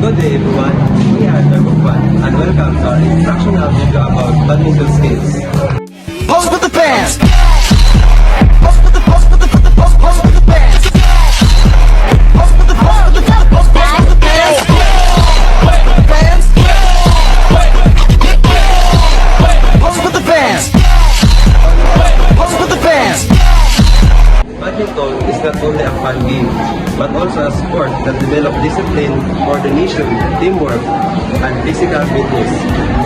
Good day everyone, we are Darbupan and welcome to our instructional video about badminton skills. Pose with the fans. Pose with the pose with the pose with the fans. Pose with the pose with the pose with the fans. Fans. Pose with the fans. Pose with the fans. Badminton is not only a fun game, but also a sport that develops discipline, coordination, teamwork, and physical fitness.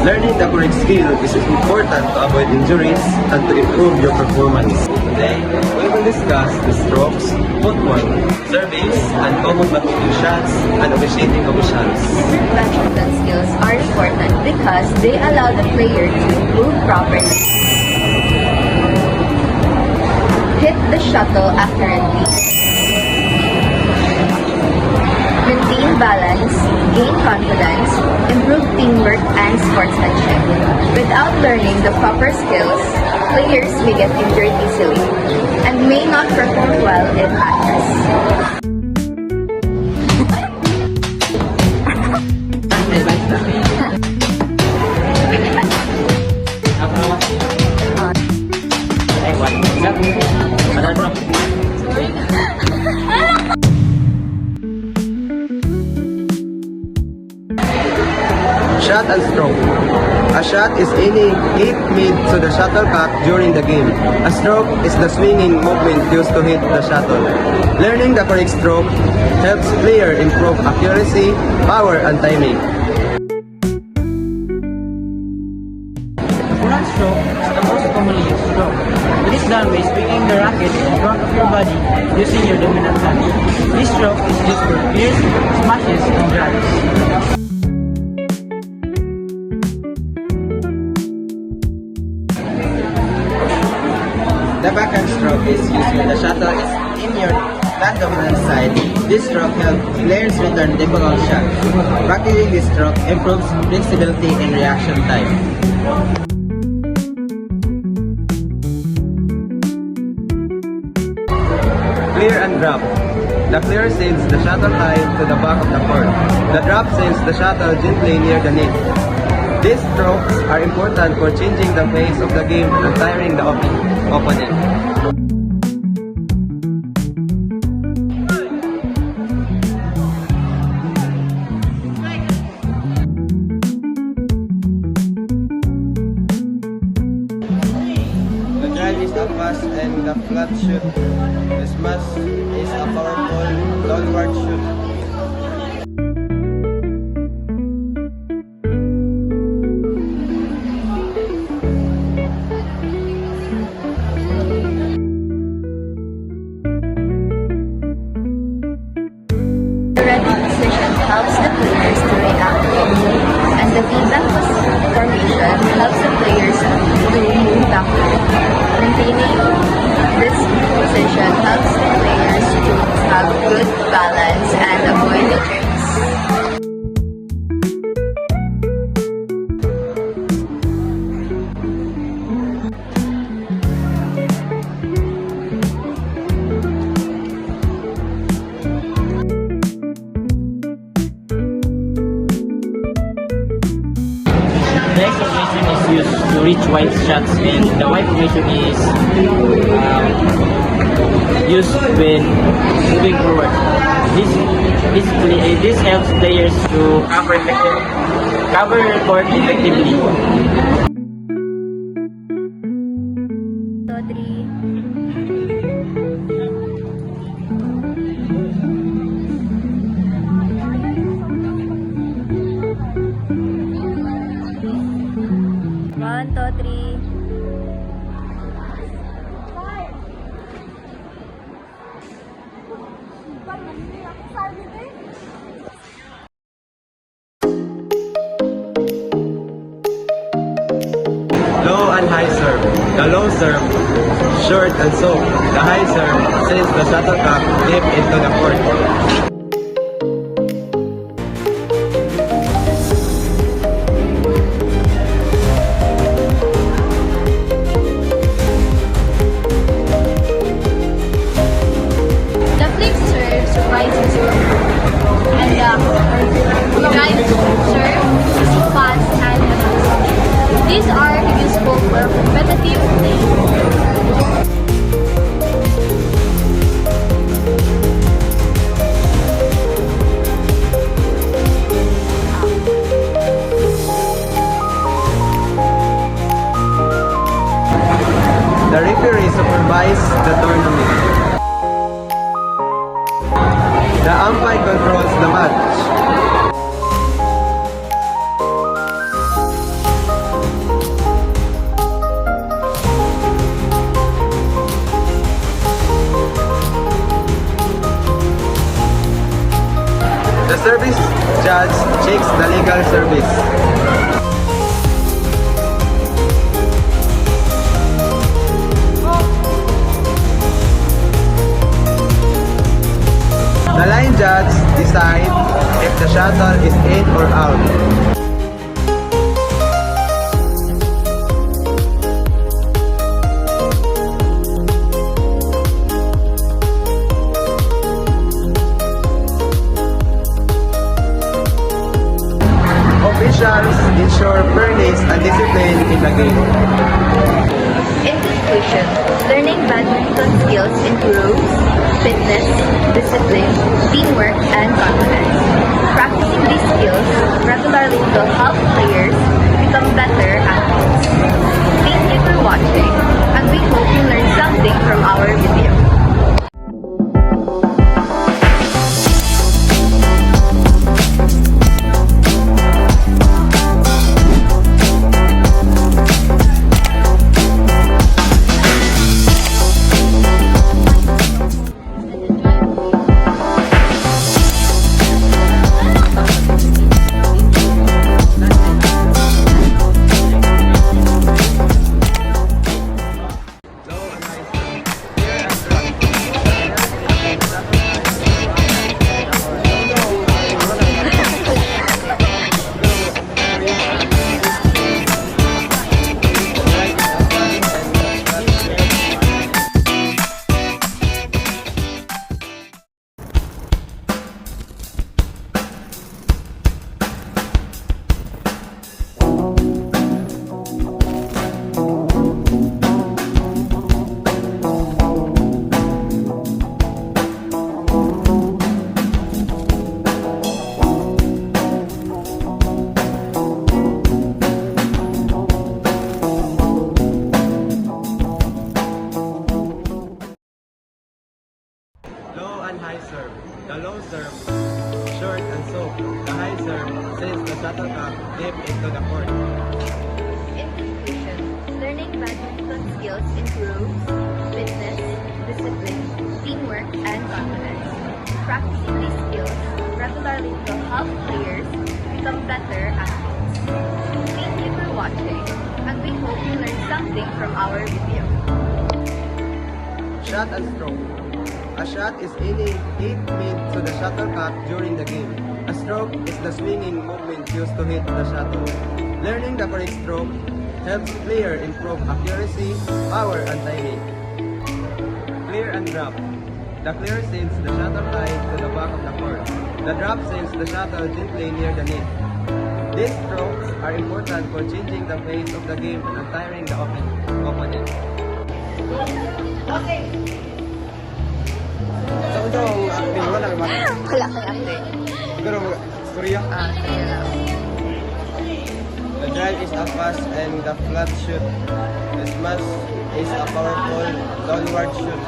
Learning the correct skill is important to avoid injuries and to improve your performance. Today, we will discuss the strokes, footwork, service, and common badminton shots and officiating commissions. Badminton skills are important because they allow the player to move properly, hit the shuttle accurately, maintain balance, gain confidence, improve teamwork and sportsmanship. Without learning the proper skills, players may get injured easily and may not perform well in matches. Shot and stroke. A shot is any hit made to the shuttlecock during the game. A stroke is the swinging movement used to hit the shuttle. Learning the correct stroke helps player improve accuracy, power, and timing. The front stroke is the most commonly used stroke. It is done by swinging the racket in front of your body using your dominant hand. This stroke is used for pierce, smashes, and drives. The backhand stroke is used when the shuttle is in your non-dominant side. This stroke helps players return difficult shots. Practicing this stroke improves flexibility and reaction time. Clear and drop. The clear sends the shuttle high to the back of the court. The drop sends the shuttle gently near the net. These strokes are important for changing the pace of the game and tiring the opponent. The drive is a pass and the flat shoot. The smash is a powerful downward shoot. The ready position helps the players to react quickly, and the feedback formation helps the players to move backward. Maintaining this position helps the players to have good balance and avoid injuries. The X formation is used to reach wide shots, and the Y formation is used when moving forward. This helps players to cover the court effectively. So, 3. One, two, three. Low and high serve. The low serve, short and soft. The high serve sends the shuttlecock deep into the court. The flip serves rises and the match. The service judge checks the legal service. The line judge decides if the shuttle is in or out. Officials ensure fairness and discipline in the game. In conclusion, learning badminton skills improves fitness, discipline, teamwork, and confidence. Practicing these skills regularly will help players become better athletes. Thank you for watching, and we hope you learned something from our video. Low and high serve. The low serve, short and soft. The high serve sends the shuttlecock deep into the court. In conclusion, learning badminton skills improves fitness, discipline, teamwork, and confidence. Practicing these skills regularly will help players become better athletes. Thank you for watching, and we hope you learned something from our video. Shot and stroke. A shot is any hit made to the shuttlecock during the game. A stroke is the swinging movement used to hit the shuttle. Learning the correct stroke helps player improve accuracy, power, and timing. Clear and drop. The clear sends the shuttle high to the back of the court. The drop sends the shuttle gently near the net. These strokes are important for changing the pace of the game and tiring the opponent. Saan ito ang acting? Wala ba? Wala kay ate. Pero Korea? Sige lang. The drive is a fast and the flat shoot. The smash is a powerful downward shoot.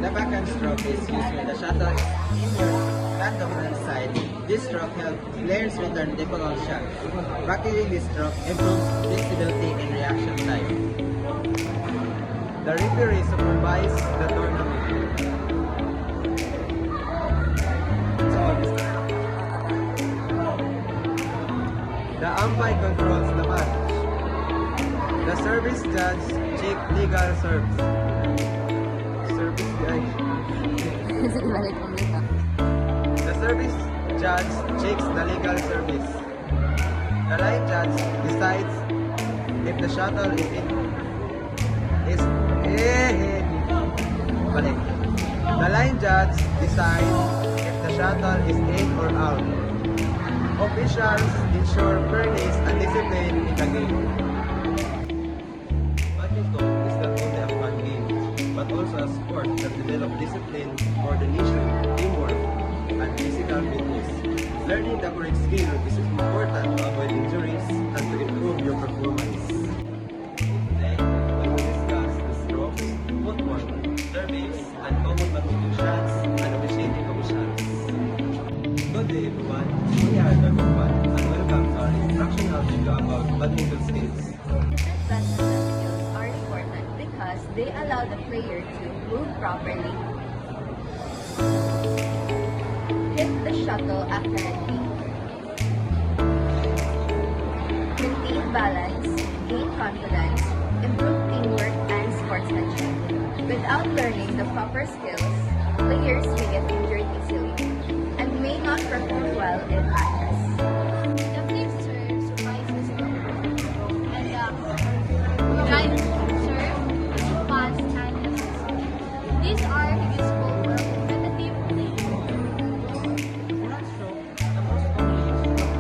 The backhand stroke is used when the shuttle is in your non-dominant side. This stroke helps players return difficult shots. Practicing this stroke improves flexibility and reaction time. The referee supervises the tournament. The umpire controls the match. The service judge checks legal serves. Service judge. Sige, balik mo dito. The service judge checks the legal service. The line judge decides if the shuttle is in. Balik. The line judge decides if the shuttle is in or out. Officials ensure fairness and discipline in the game. Badminton is not only a fun game, but also a sport that develops discipline, coordination, teamwork, and physical fitness. Learning the correct skill is important to avoid injuries and to improve your performance. Today, we will discuss the strokes, footwork, service, and common badminton shots, and badminton skills. Different badminton skills are important because they allow the player to move properly, hit the shuttle accurately, maintain balance, gain confidence, improve teamwork and sportsmanship. Without learning the proper skills, players may get injured easily and may not perform well in matches. The flip serve surprises the and the drive serve is fast and decisive. These are useful for competitive play. Front stroke is the most commonly used stroke.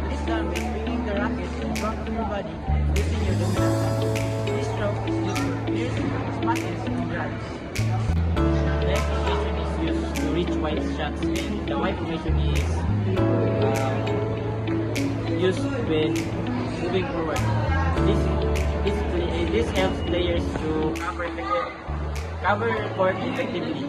It is done by swinging the racket in front of your body using your dominant hand. This stroke is used for pierce, smashes, and drives. Left formation is used to reach wide shots, and the wide formation is used when moving forward. This helps players to cover court effectively